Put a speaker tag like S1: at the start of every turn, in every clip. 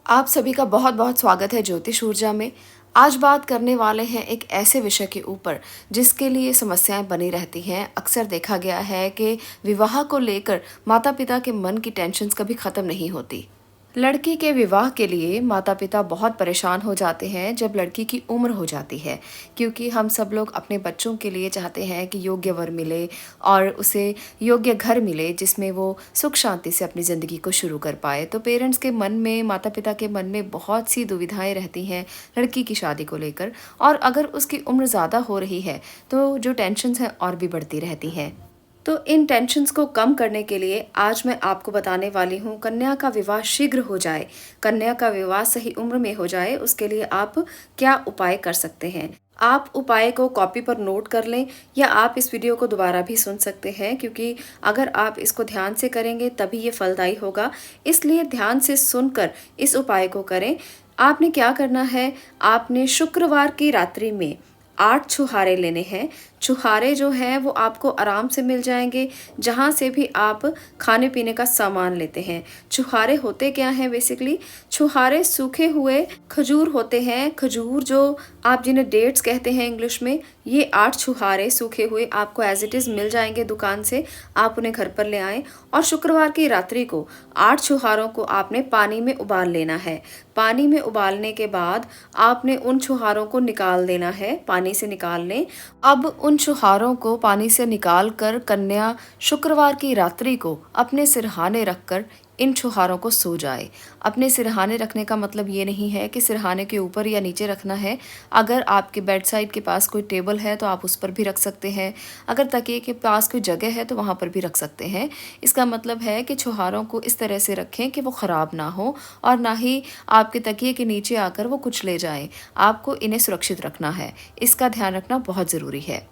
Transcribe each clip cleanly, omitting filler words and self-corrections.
S1: आप सभी का बहुत बहुत स्वागत है ज्योतिष ऊर्जा में। आज बात करने वाले हैं एक ऐसे विषय के ऊपर जिसके लिए समस्याएं बनी रहती हैं। अक्सर देखा गया है कि विवाह को लेकर माता पिता के मन की टेंशन्स कभी ख़त्म नहीं होती। लड़की के विवाह के लिए माता पिता बहुत परेशान हो जाते हैं जब लड़की की उम्र हो जाती है, क्योंकि हम सब लोग अपने बच्चों के लिए चाहते हैं कि योग्य वर मिले और उसे योग्य घर मिले जिसमें वो सुख शांति से अपनी ज़िंदगी को शुरू कर पाए। तो पेरेंट्स के मन में, माता पिता के मन में बहुत सी दुविधाएं रहती हैं लड़की की शादी को लेकर। और अगर उसकी उम्र ज़्यादा हो रही है तो जो टेंशन्स हैं और भी बढ़ती रहती हैं। तो इन टेंशन्स को कम करने के लिए आज मैं आपको बताने वाली हूँ, कन्या का विवाह शीघ्र हो जाए, कन्या का विवाह सही उम्र में हो जाए, उसके लिए आप क्या उपाय कर सकते हैं। आप उपाय को कॉपी पर नोट कर लें या आप इस वीडियो को दोबारा भी सुन सकते हैं, क्योंकि अगर आप इसको ध्यान से करेंगे तभी ये फलदायी होगा। इसलिए ध्यान से सुनकर इस उपाय को करें। आपने क्या करना है, आपने शुक्रवार की रात्रि में 8 छुहारे लेने हैं। छुहारे जो हैं वो आपको आराम से मिल जाएंगे जहाँ से भी आप खाने पीने का सामान लेते हैं। छुहारे होते क्या हैं बेसिकली? छुहारे सूखे हुए खजूर होते हैं। खजूर जो आप जिन्हें डेट्स कहते हैं इंग्लिश में, ये 8 छुहारे सूखे हुए आपको एज इट इज़ मिल जाएंगे दुकान से। आप उन्हें घर पर ले आएँ और शुक्रवार की रात्रि को 8 छुहारों को आपने पानी में उबाल लेना है। पानी में उबालने के बाद आपने उन छुहारों को निकाल देना है, पानी से निकाल लें। अब उन छुहारों को पानी से निकाल कर कन्या शुक्रवार की रात्रि को अपने सिरहाने रखकर इन छुहारों को सो जाए। अपने सिरहाने रखने का मतलब ये नहीं है कि सिरहाने के ऊपर या नीचे रखना है। अगर आपके बेड साइड के पास कोई टेबल है तो आप उस पर भी रख सकते हैं। अगर तकिए के पास कोई जगह है तो वहाँ पर भी रख सकते हैं। इसका मतलब है कि छुहारों को इस तरह से रखें कि वो ख़राब ना हो और ना ही आपके तकिए के नीचे आकर वो कुछ ले जाएं। आपको इन्हें सुरक्षित रखना है, इसका ध्यान रखना बहुत ज़रूरी है।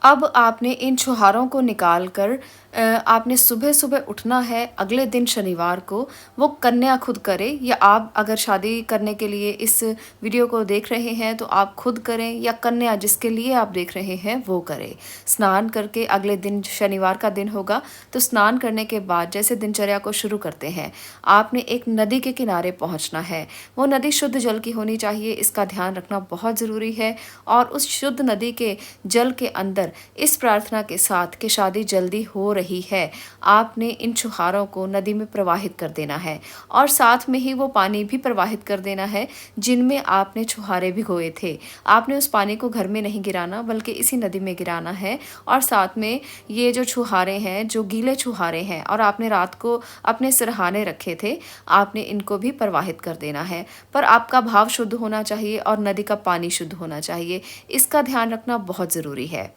S1: अब आपने इन छुहारों को निकाल कर आपने सुबह सुबह उठना है अगले दिन शनिवार को। वो कन्या खुद करे, या आप अगर शादी करने के लिए इस वीडियो को देख रहे हैं तो आप खुद करें, या कन्या जिसके लिए आप देख रहे हैं वो करे। स्नान करके अगले दिन शनिवार का दिन होगा, तो स्नान करने के बाद जैसे दिनचर्या को शुरू करते हैं, आपने एक नदी के किनारे पहुंचना है। वो नदी शुद्ध जल की होनी चाहिए, इसका ध्यान रखना बहुत ज़रूरी है। और उस शुद्ध नदी के जल के अंदर इस प्रार्थना के साथ कि शादी जल्दी हो रही है, आपने इन छुहारों को नदी में प्रवाहित कर देना है और साथ में ही वो पानी भी प्रवाहित कर देना है जिनमें आपने छुहारे भिगोए थे। आपने उस पानी को घर में नहीं गिराना बल्कि इसी नदी में गिराना है। और साथ में ये जो छुहारे हैं, जो गीले छुहारे हैं और आपने रात को अपने सिरहाने रखे थे, आपने इनको भी प्रवाहित कर देना है। पर आपका भाव शुद्ध होना चाहिए और नदी का पानी शुद्ध होना चाहिए, इसका ध्यान रखना बहुत ज़रूरी है।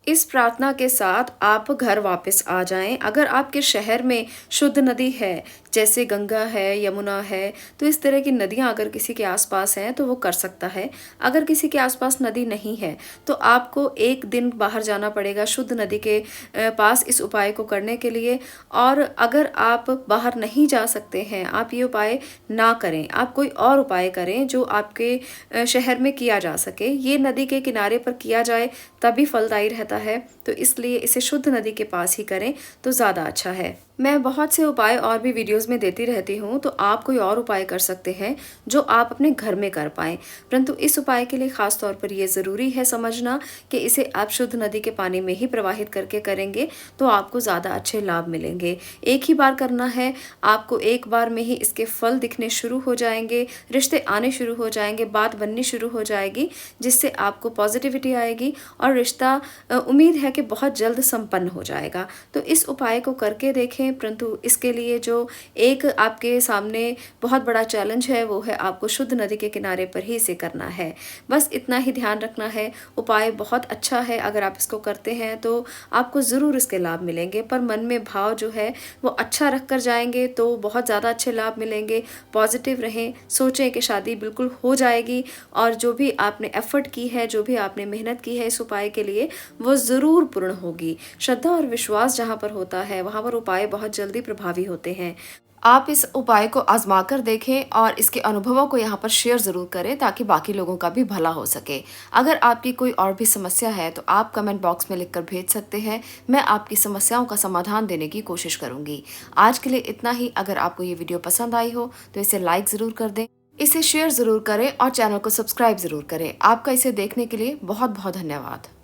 S1: इस प्रार्थना के साथ आप घर वापस आ जाएं। अगर आपके शहर में शुद्ध नदी है, जैसे गंगा है, यमुना है, तो इस तरह की नदियां अगर किसी के आसपास हैं तो वो कर सकता है। अगर किसी के आसपास नदी नहीं है तो आपको एक दिन बाहर जाना पड़ेगा शुद्ध नदी के पास इस उपाय को करने के लिए। और अगर आप बाहर नहीं जा सकते हैं, आप ये उपाय ना करें, आप कोई और उपाय करें जो आपके शहर में किया जा सके। ये नदी के किनारे पर किया जाए तभी फलदायी रहता है, तो इसलिए इसे शुद्ध नदी के पास ही करें तो ज़्यादा अच्छा है। मैं बहुत से उपाय और भी वीडियोस में देती रहती हूँ, तो आप कोई और उपाय कर सकते हैं जो आप अपने घर में कर पाएँ। परंतु इस उपाय के लिए ख़ास तौर पर ये ज़रूरी है समझना कि इसे आप शुद्ध नदी के पानी में ही प्रवाहित करके करेंगे तो आपको ज़्यादा अच्छे लाभ मिलेंगे। एक ही बार करना है, आपको एक बार में ही इसके फल दिखने शुरू हो जाएंगे, रिश्ते आने शुरू हो जाएंगे, बात बननी शुरू हो जाएगी, जिससे आपको पॉजिटिविटी आएगी और रिश्ता उम्मीद है कि बहुत जल्द संपन्न हो जाएगा। तो इस उपाय को करके देखें। परंतु इसके लिए जो एक आपके सामने बहुत बड़ा चैलेंज है वो है आपको शुद्ध नदी के किनारे पर ही इसे करना है। बस इतना ही ध्यान रखना है। उपाय बहुत अच्छा है, अगर आप इसको करते हैं तो आपको ज़रूर इसके लाभ मिलेंगे। पर मन में भाव जो है वो अच्छा रख कर जाएंगे तो बहुत ज़्यादा अच्छे लाभ मिलेंगे। पॉजिटिव रहें, सोचें कि शादी बिल्कुल हो जाएगी और जो भी आपने एफर्ट की है, जो भी आपने मेहनत की है इस उपाय के लिए, वो ज़रूर पूर्ण होगी। श्रद्धा और विश्वास जहाँ पर होता है वहाँ पर उपाय बहुत जल्दी प्रभावी होते हैं। आप इस उपाय को आजमा कर देखें और इसके अनुभवों को यहाँ पर शेयर ज़रूर करें ताकि बाकी लोगों का भी भला हो सके। अगर आपकी कोई और भी समस्या है तो आप कमेंट बॉक्स में लिखकर भेज सकते हैं। मैं आपकी समस्याओं का समाधान देने की कोशिश करूंगी। आज के लिए इतना ही। अगर आपको ये वीडियो पसंद आई हो तो इसे लाइक ज़रूर कर दें, इसे शेयर ज़रूर करें और चैनल को सब्सक्राइब ज़रूर करें। आपका इसे देखने के लिए बहुत बहुत धन्यवाद।